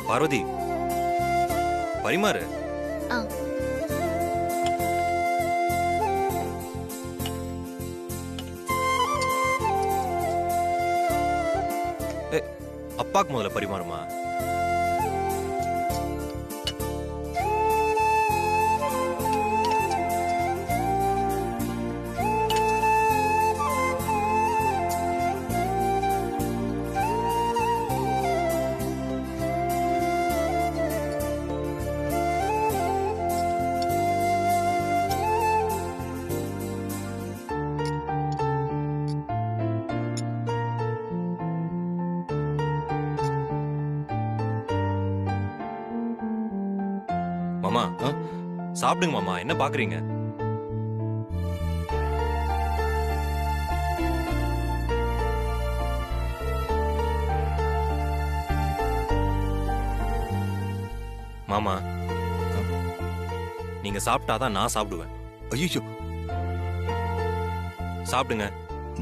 பார்வதி பரிமாறு. அப்பாக்கு முதல்ல பரிமாறுமா. மாமா சாப்பிடுங்க மாமா, என்ன பாக்குறீங்க? மாமா நீங்க சாப்பிட்டாதான் நான் சாப்பிடுவேன். ஐயோ, சாப்பிடுங்க.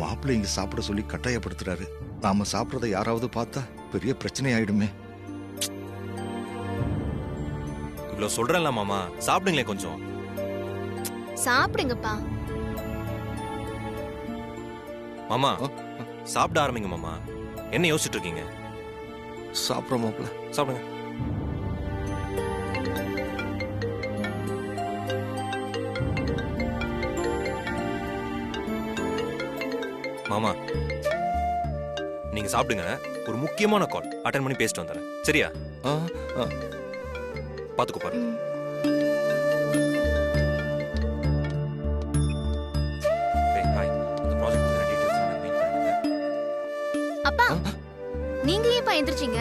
மாப்பிள்ளை இங்க சாப்பிட சொல்லி கட்டாயப்படுத்துறாரு. நாம சாப்பிடறத யாராவது பார்த்தா பெரிய பிரச்சனை ஆயிடுமே. இவ்வளவு சொல்றேன்ல மாமா, சாப்பிடுங்களே கொஞ்சம். சாப்பிடுங்கப்பா. மாமா சாப்பிட ஆரம்பிங்க மாமா. என்ன யோசிச்சுட்டு இருக்கீங்க? சாப்பிட மாப்பிள்ள சாப்பிடுங்க. மாமா நீங்க சாப்பிடுங்க. ஒரு முக்கியமான கால் அட்டெண்ட் பண்ணி பேசிட்டு வந்துடுறேன். சரியா? பாத்துக்கோ பாரு. அப்பா நீங்க ஏன் எந்திரிச்சீங்க?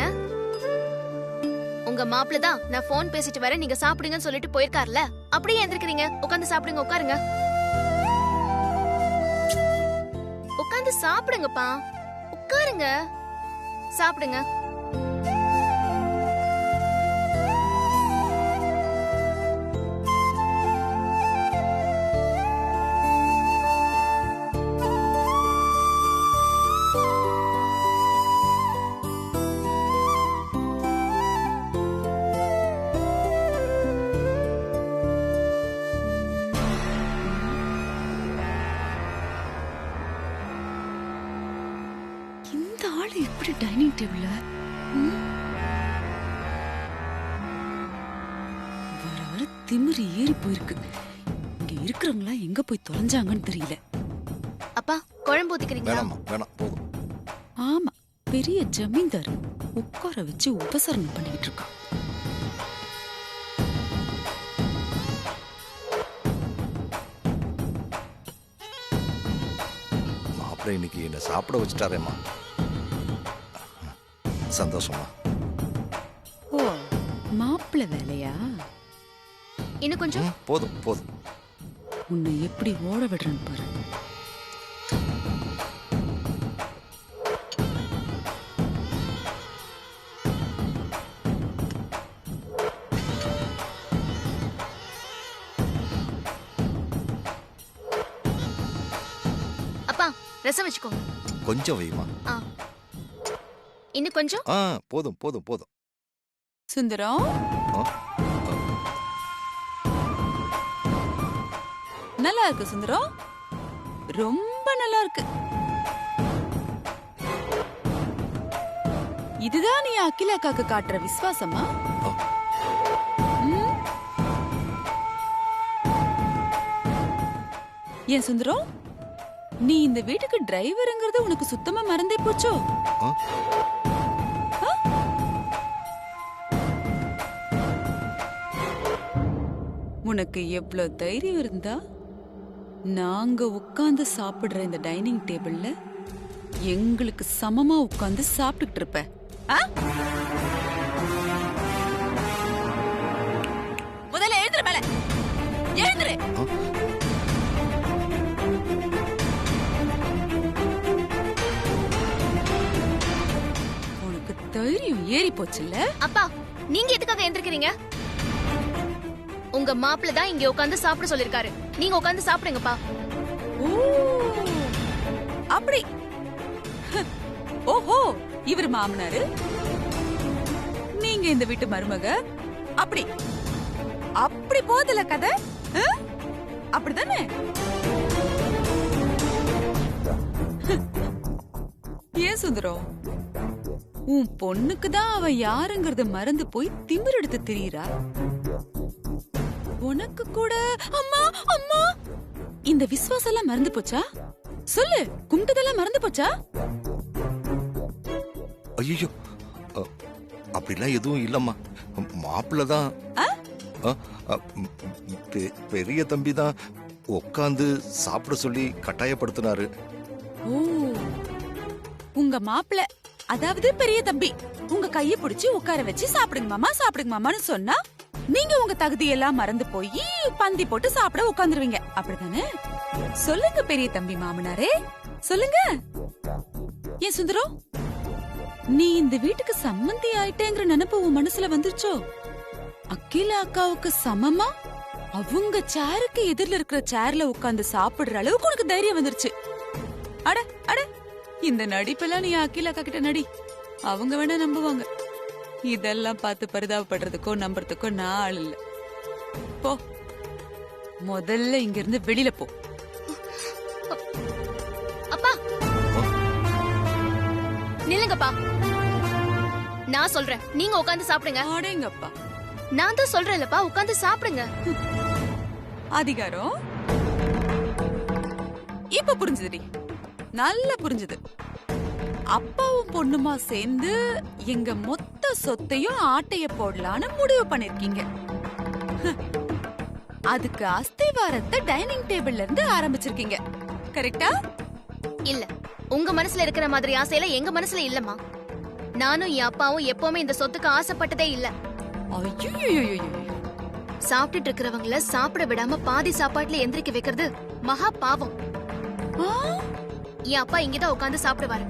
உங்க மாப்பிள்ள தான் நான் போன் பேசிட்டு வரேன் நீங்க சாப்பிடுங்கன்னு சொல்லிட்டு போயிருக்காருல, அப்படியே எந்திரிக்கிறீங்க? உட்காந்து சாப்பிடுங்க. உட்காருங்க. உட்காந்து சாப்பிடுங்கப்பா. உட்காருங்க, சாப்பிடுங்க. இப்படி டைனிங் டேபிள்ல வர வர திமிரு ஏறி போயிருக்கு. இங்க இருக்கிறவங்களா எங்க போய் தொலைஞ்சாங்கன்னு தெரியல. அப்பா குழம்பு ஊத்திக்கிறீங்களா? வேணாம் போதும். ஆமா, பெரிய ஜமீன்தார் உட்கார வச்சு உபசரணம் பண்ணிட்டு இருக்கான். மாப்பிள்ளை இன்னைக்கு என்ன சாப்பிட வச்சுட்டாரேம்மா. சந்தோஷமா? ஓ, மாப்பிள்ளை வேலையா? இன்னும் கொஞ்சம். போதும் போதும். உன்னை எப்படி ஓட விடுறேன்னு பாரு. அப்பா ரசம் வச்சுக்கோங்க. கொஞ்சம் வைமா. இன்னும் கொஞ்சம். போதும் போதும் போதும். சுந்தரம், நல்லா இருக்கு சுந்தரம், ரொம்ப நல்லா இருக்கு. இதுதான் நீ அகிலாக்காக்கு காட்டுற விசுவாசமா? ஏன் சுந்தரம், நீ இந்த வீட்டுக்கு டிரைவருங்கிறது உனக்கு சுத்தமா மறந்தே போச்சோ? உனக்கு எவ்வளவு தைரியம் இருந்தா நாங்க உட்கார்ந்து சாப்பிடுற இந்த டைனிங் டேபிள்ல எங்களுக்கு சமமா உட்கார்ந்து சாப்பிட்டுட்டு இருப்ப? முதல்ல எழுந்துரு, மேல எழுந்துரு. உனக்கு தைரியம் ஏறி போச்சுல்ல? அப்பா நீங்க எதுக்காக எந்திரிக்கிறீங்க? உங்க மாப்பிள்ள தான் இங்க உட்கார்ந்து சாப்பிட சொல்லிருக்காரு. நீங்க உட்கார்ந்து சாப்பிடுங்கப்பா. அப்படி? ஓஹோ, இவர் மாமனாரு, நீங்க நீங்க இந்த வீட்டு மருமக. அப்படி அப்படி போதல கதை. அப்படிதானே? ஏன் சுந்தரம், உன் பொண்ணுக்கு தான் அவ யாருங்கறத மறந்து போய் திமிர் எடுத்து திரியறா. உனக்கு கூட அம்மா அம்மா இந்த விசுவாசம் எல்லாம் மறந்து போச்சா? சொல்லு, கும்பிட்டதெல்லாம் மறந்து போச்சா? ஐயோ, அப்படிலாம் எதுவும் இல்லம்மா. மாப்பிள்ள தான் பெரிய தம்பி தான் உட்காந்து சாப்பிட சொல்லி கட்டாயப்படுத்தினாரு. ஓ, உங்க மாப்பிள்ள, அதாவது பெரிய தம்பி உங்க கைய பிடிச்சு உட்கார வச்சு சாப்பிடுங்க மாமா, சாப்பிடுங்க மாமான்னு சொன்னா நீங்க உங்க தகுதியெல்லாம் மறந்து போய் பந்தி போட்டு சாப்பிட உட்காந்துருவீங்க. அப்படிதானே? சொல்லுங்க பெரிய தம்பி மாமனாரே, சொல்லுங்க. ஏன் சுந்தரம், நீ இந்த வீட்டுக்கு சம்மந்தி ஆயிட்டேங்கிற நினைப்பு உன் மனசுல வந்துருச்சோ? அகிலா அக்காவுக்கு சமமா அவங்க சேருக்கு எதிரில இருக்கிற சேர்ல உட்கார்ந்து சாப்பிடுற அளவுக்கு உனக்கு தைரியம் வந்துருச்சு. அட அட, இந்த நடிப்பெல்லாம் நீ அகிலா அக்கா கிட்ட நடி, அவங்க வேணா நம்புவாங்க. இதெல்லாம் பார்த்து பரிதாபப்படுறதுக்கோ நம்புறதுக்கோ நான் ஆள் இல்ல. போ, முதல்ல இங்க இருந்து வெளியில போ. அப்பா நில்லுங்கப்பா, நான் சொல்றேன், நீங்க உட்கார்ந்து சாப்பிடுங்க. அடேங்கப்பா, நான் தான் சொல்றேன்லப்பா, உட்கார்ந்து சாப்பிடுங்க. அதிகாரம் இப்ப புரிஞ்சுதுடி, நல்லா புரிஞ்சுது. அப்பாவும் பொண்ணுமா சேர்ந்து எங்க மொத்த சொத்தையும் ஆட்டைய போடலான்னு முடிவு பண்ணிருக்கீங்க. அதுக்கு அஸ்திவாரத்தை டைனிங் டேபிள்ல இருந்து ஆரம்பிச்சிருக்கீங்க, கரெக்டா? இல்ல, உங்க மனசுல இருக்கிற மாதிரி ஆசையில எங்க மனசுல இல்லம்மா. நானும் என் அப்பாவும் எப்பவுமே இந்த சொத்துக்கு ஆசைப்பட்டதே இல்ல. ஐயோ, சாப்பிட்டுட்டு இருக்கிறவங்கள சாப்பிட விடாம பாதி சாப்பாட்டுல எந்திரிக்க வைக்கிறது மகா பாவம். என் அப்பா இங்கதான் உட்கார்ந்து சாப்பிடுவாரு.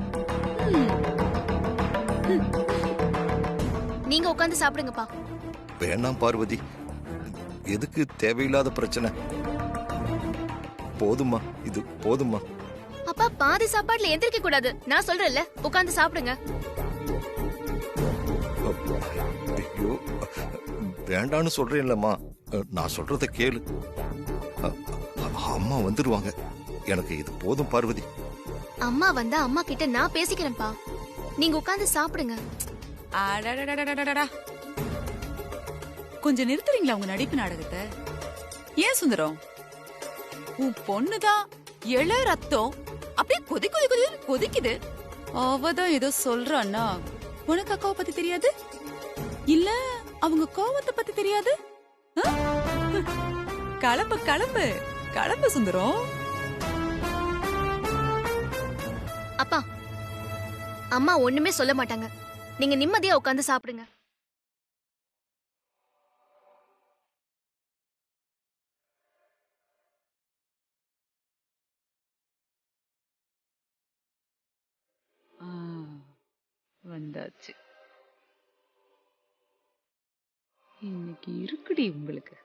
நீங்க உட்கார்ந்து சாப்பிடுங்கப்பா. வேணாம் பார்வதி, எதுக்கு தேவையில்லாத பிரச்சனை? போதுமா, இது போதுமா. அப்பா, பாதி சாப்பாட்டுல எந்திரிக்க கூடாது, நான் சொல்றேன்ல, உட்கார்ந்து சாப்பிடுங்க. ஐயோ, வேண்டான்னு சொல்றேன்லம்மா, நான் சொல்றத கேளு. அம்மா வந்துருவாங்க, எனக்கு இது போதும் பார்வதி. அம்மா வந்தா அம்மா கிட்ட நான் பேசிக்கிறேன்ப்பா, நீங்க உட்கார்ந்து சாப்பிடுங்க. கொஞ்சம் நிறுத்துறீங்களா உங்க நடிப்பு நாடகத்தை? ஏன் சுந்தரம், உன் பொண்ணுதான் இள ரத்தம் அப்படியே கொதி கொதி கொதி கொதிக்குது. அவதான் ஏதோ சொல்றான்னா உனக்கு அக்காவை பத்தி தெரியாது? இல்ல அவங்க கோவத்தை பத்தி தெரியாது? கிளம்பு கிளம்பு கிளம்பு சுந்தரம். அப்பா, அம்மா ஒண்ணுமே சொல்ல மாட்டாங்க, நீங்க நிம்மதியா உட்கார்ந்து சாப்பிடுங்க. வந்தாச்சு, இன்னைக்கு இருக்குடி உங்களுக்கு.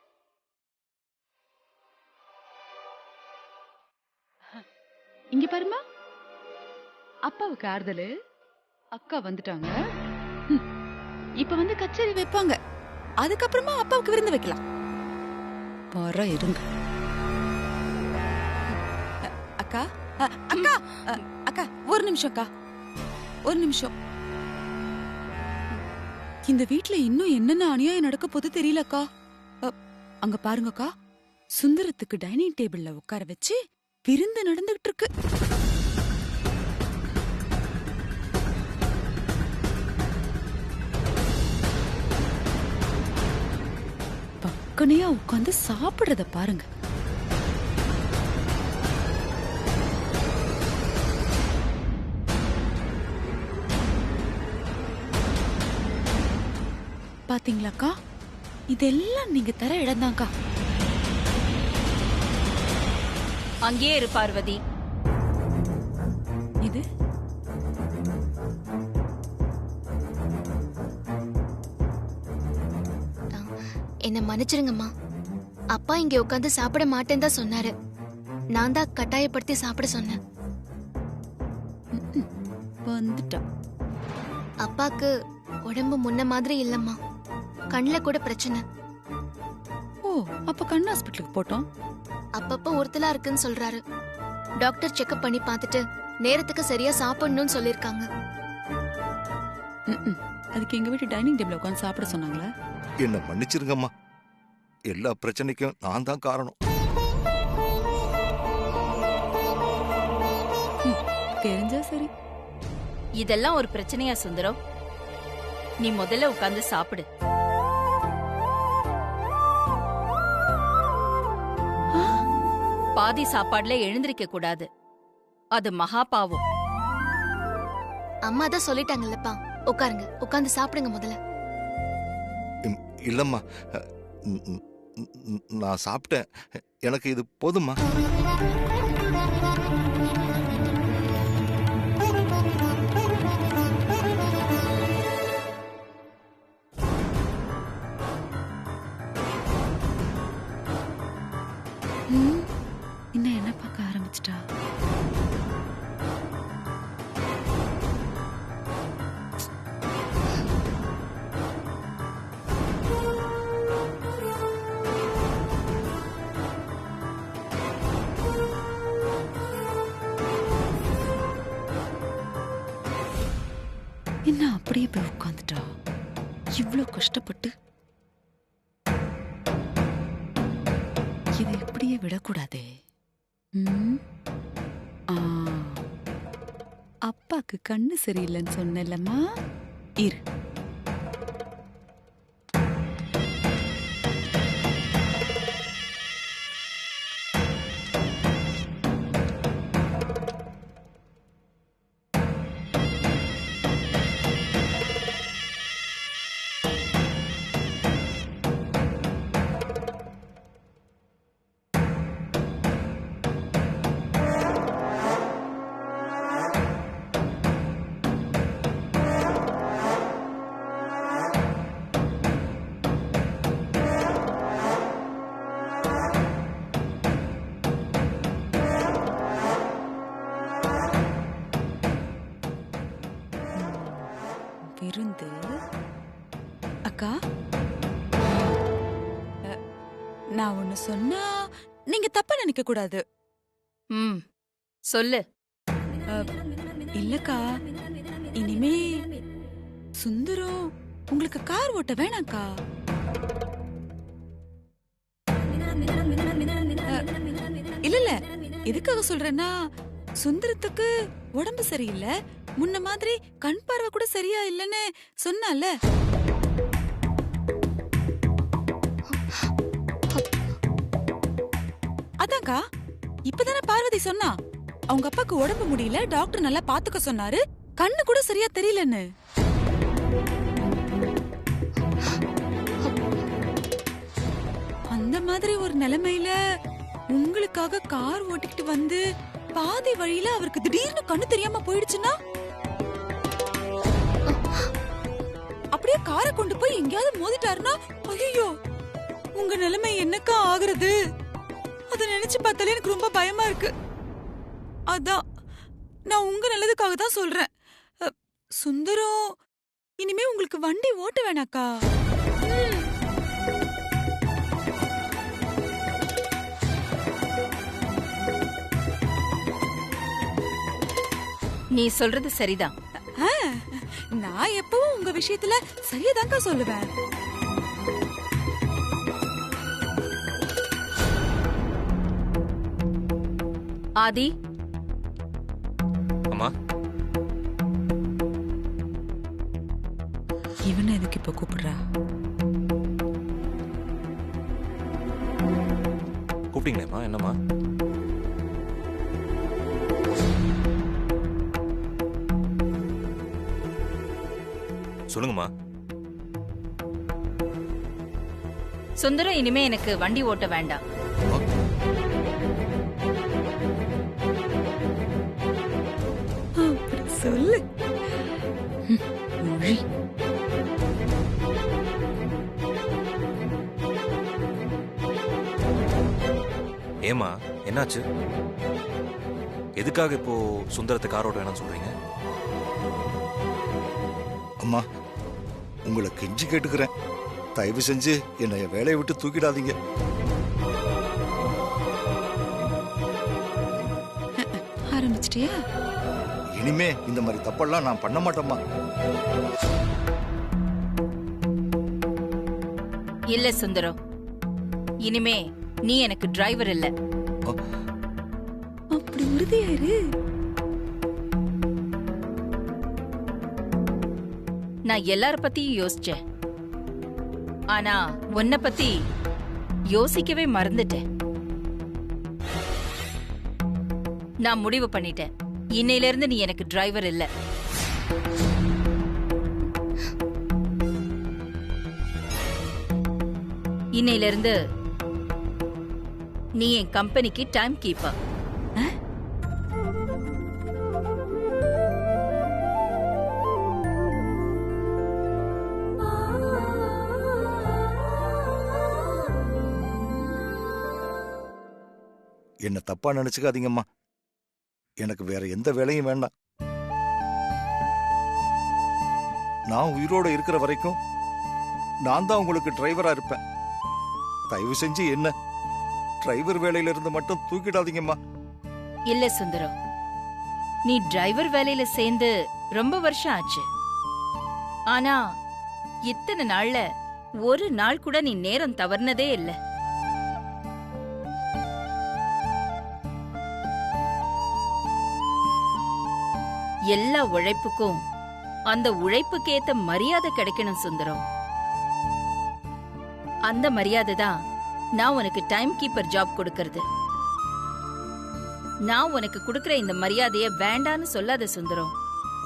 இங்க பாருமா, அப்பாவுக்கு ஆறுதலு, அக்கா வந்துட்டாங்க. இப்ப வந்து கச்சேரி வைப்பாங்க, அதுக்கப்புறமா அப்பாவுக்கு விருந்து வைக்கலாம். வர இருங்க. அக்கா அக்கா அக்கா, ஒரு நிமிஷம் அக்கா, ஒரு நிமிஷம். இந்த வீட்ல இன்னும் என்னென்ன அநியாயம் நடக்க போது தெரியலக்கா. அங்க பாருங்கக்கா, சுந்தரத்துக்கு டைனிங் டேபிள்ல உட்கார வச்சு விருந்து நடந்துகிட்டு இருக்கு. பக்கனையா உட்கார்ந்து சாப்பிடுறத பாருங்க. பாத்தீங்களாக்கா, இதெல்லாம் நீங்க தர இடம்தான்க்கா. அங்கே இரு பார்வதி. இது என்ன மன்னிச்சிருங்கம்மா, அப்பா இங்க உட்கார்ந்து சாப்பிட மாட்டேன்னு தான் சொன்னாரு, நான் தான் கட்டாயப்படுத்தி சாப்பிட சொன்னேன். வந்துட்டா. அப்பாக்கு உடம்பு முன்ன மாதிரி இல்லம்மா. கண்ணுல கூட பிரச்சனை. ஓ, அப்ப கண் ஹாஸ்பிட்டலுக்கு போட்டோம். அப்பப்ப ஒருத்தலா இருக்குன்னு சொல்றாரு. டாக்டர் செக்அப் பண்ணி பார்த்துட்டு நேரத்துக்கு சரியா சாப்பிடணும்னு சொல்லிருக்காங்க. அதுக்கு எங்க வீட்டு டைனிங் டேபிள்ல உட்கார்ந்து சாப்பிட சொன்னாங்களா? என்ன மன்னிச்சிருங்கம்மா, எல்லா பிரச்சனைக்கும் நான் தான் காரணம். தெரிஞ்சா சரி. இதெல்லாம் ஒரு பிரச்சனையா சுந்தரம்? நீ முதல்ல உட்கார்ந்து சாப்பிடு. பாதி சாப்பாடுல எழுந்திருக்க கூடாது, அது மகா பாவம். அம்மா தான் சொல்லிட்டாங்கல்லப்பா, உட்காருங்க, உட்கார்ந்து சாப்பிடுங்க முதல்ல. இல்லம்மா, நான் சாப்பிட்டேன். எனக்கு இது போதுமா? இன்னும் என்ன பார்க்க ஆரம்பிச்சிட்டா? என்ன அப்படியே போய் உட்காந்துட்டா? இவ்ளோ கஷ்டப்பட்டு இதை இப்படியே விடக்கூடாதே. அப்பாக்கு கண்ணு சரியில்லைன்னு சொன்னலம்மா, இரு. விருந்து அக்கா, நான் ஒண்ணு சொன்னா நீங்க தப்பா நினைக்க கூடாது. சொல்லு. இல்லக்கா, இனிமே சுந்தரம் உங்களுக்கு கார் ஓட்ட வேணாக்கா. இல்ல இல்ல, எதுக்காக சொல்றேன்னா, சுந்தரத்துக்கு உடம்பு சரியில்லை, முன்ன மாதிரி கண் பார்வை கூட சரியா இல்லன்னு சொன்னால. அதான்க்கா, இப்பதானே பார்வதி சொன்னா அவங்க அப்பாக்கு உடம்பு முடியல, டாக்டர் நல்லா பாத்துக்க சொன்னாரு, கண்ணு கூட சரியா தெரியலன்னு. அந்த மாதிரி ஒரு நிலைமையில உங்களுக்காக கார் ஓட்டிக்கிட்டு வந்து பாதி வழியில அவருக்கு திடீர்னு கண்ணு தெரியாம போயிடுச்சுன்னா, அப்படியே காரை கொண்டு போய் எங்கேயாவது மோதிட்டாருன்னா, ஐயோ உங்க நிலைமை என்னக்கா ஆகுறது? அத நினைச்சு பார்த்தாலே எனக்கு ரொம்ப பயமா இருக்கு. அதான் நான் உங்க நல்லதுக்காக தான் சொல்றேன். சுந்தரம் இனிமே உங்களுக்கு வண்டி ஓட்ட வேணாக்கா. நீ சொல்றது சரிதான். நான் எப்பவும் உங்க விஷயத்துல சரியாதான்க்கா சொல்லுவேன். ஆதி. அம்மா, இவனை எதுக்கு இப்ப கூப்பிடுறா? கூப்பிட்டீங்களேம்மா? என்னம்மா? சொல்லுங்கம்மா. சுந்தரம் இனிமே எனக்கு வண்டி ஓட்ட வேண்டாம். சொல்லு. மொழி. ஏமா, என்னாச்சு? எதுக்காக இப்போ சுந்தரத்தை கார் ஓட்ட வேணாம்னு சொல்றீங்க? அம்மா, உங்களை கெஞ்சி கேட்டுக்கிறேன், தயவு செஞ்சு என்னை வேலையை விட்டு தூக்கிடாதீங்க. ஆரம்பிச்சிட்டியா? இனிமே இந்த மாதிரி தப்பெல்லாம் நான் பண்ண மாட்டேம்மா. இல்ல சுந்தரம், இனிமே நீ எனக்கு டிரைவர் இல்ல. அப்படி உறுதியாயிரு. நான் எல்லார பத்தியும் யோசிச்சேன், ஆனா உன்னை பத்தி யோசிக்கவே மறந்துட்டேன். நான் முடிவு பண்ணிட்டேன், இன்னையில இருந்து நீ எனக்கு டிரைவர் இல்ல. இன்னையில இருந்து நீ என் கம்பெனிக்கு டைம் கீப்பர். என்ன தப்பா நினைச்சுக்காதீங்கம்மா, எனக்கு வேற எந்த வேலையும் வேண்டாம். நான் உயிரோட இருக்கிற வரைக்கும் நான் தான் உங்களுக்கு டிரைவரா இருப்பேன். தயவு செஞ்சு என்ன டிரைவர் வேலையில இருந்து மட்டும் தூக்கிடாதீங்கம்மா. இல்ல சுந்தரம், நீ டிரைவர் வேலையில சேர்ந்து ரொம்ப வருஷம் ஆச்சு. ஆனா இத்தனை நாள்ல ஒரு நாள் கூட நீ நேரம் தவறுனதே இல்ல. எல்லா உழைப்புக்கும் அந்த உழைப்புக்கு ஏத்த மரியாதை கிடைக்கணும் சுந்தரம். அந்த மரியாதை தான் நான் உனக்கு டைம் கீப்பர் ஜாப் கொடுக்கறது. நான் உனக்கு கொடுக்கற இந்த மரியாதைய வேண்டான்னு சொல்லாத சுந்தரம்.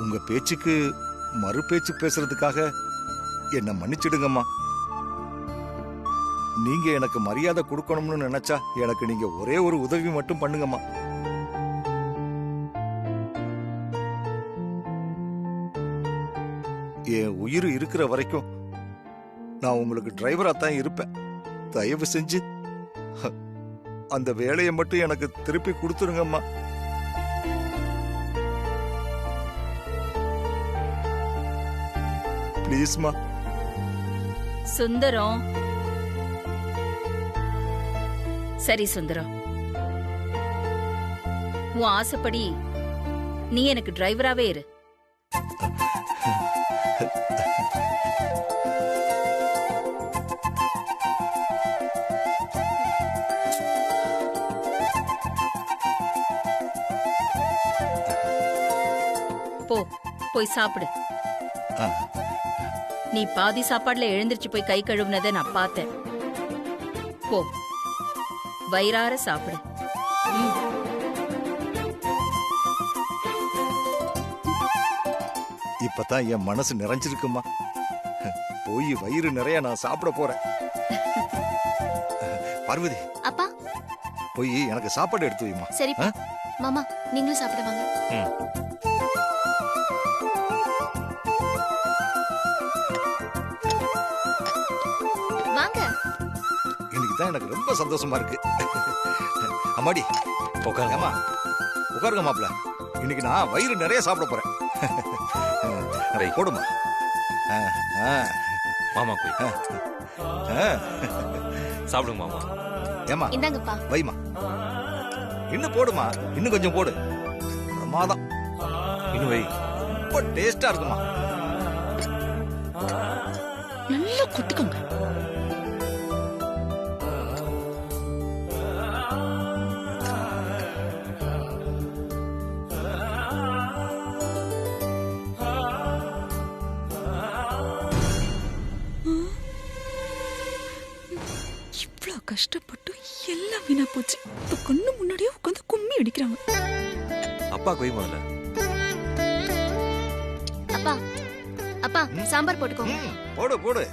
உங்க பேச்சுக்கு மறு பேச்சு பேசுறதுக்காக என்ன மன்னிச்சிடுங்கம்மா. நீங்க எனக்கு மரியாதை கொடுக்கணும்னு நினைச்சா எனக்கு நீங்க ஒரே ஒரு உதவி மட்டும் பண்ணுங்கம்மா. என் உயிர் இருக்கிற வரைக்கும் நான் உங்களுக்கு டிரைவரா தான் இருப்பேன். தயவு செஞ்சு அந்த வேலையை மட்டும் எனக்கு திருப்பி கொடுத்துருங்கம்மா. ப்ளீஸ்மா. சுந்தரம், சரி சுந்தரம், உன் ஆசைப்படி நீ எனக்கு டிரைவராவே இரு. போய் சாப்பிடு. நீ பாதி சாப்பாடுல எழுந்திருச்சு போய் கை கழுவுனதை நான் பார்த்தேன். போ, வயிறார சாப்பிடு. இப்பதான் என் மனசு நிறைஞ்சிருக்குமா. போய் வயிறு நிறைய நான் சாப்பிட போறேன். பார்வதி, அப்பா போய் எனக்கு சாப்பாடு எடுத்து வைமா. சரிப்பா. மாமா நீங்களும் சாப்பிட வாங்க. வாங்க. இன்னைக்குதான் எனக்கு ரொம்ப சந்தோஷமா இருக்கு. அம்மாடி உட்காருங்கம்மா. உட்காருங்க மாப்ள. இன்னைக்கு நான் வயிறு நிறைய சாப்பிட போறேன். போடுமா மாமா போய் சாப்பிடுங்க மாமா. ஏமா இந்தாங்கப்பா. வைமா. இன்னும் போடுமா, இன்னும் கொஞ்சம் போடு. பிரமாதம். இன்னும் வை. ரொம்ப டேஸ்டா இருக்குமா. நல்லா குத்துக்கோங்க. கஷ்டப்பட்டு எல்லாம் வீணா போச்சு. இப்ப கண்ணு முன்னாடியே உட்காந்து கும்மி அடிக்கிறாங்க. அப்பா போய் முதல்ல. அப்பா அப்பா சாம்பார் போட்டுக்கோ. போடு போடு.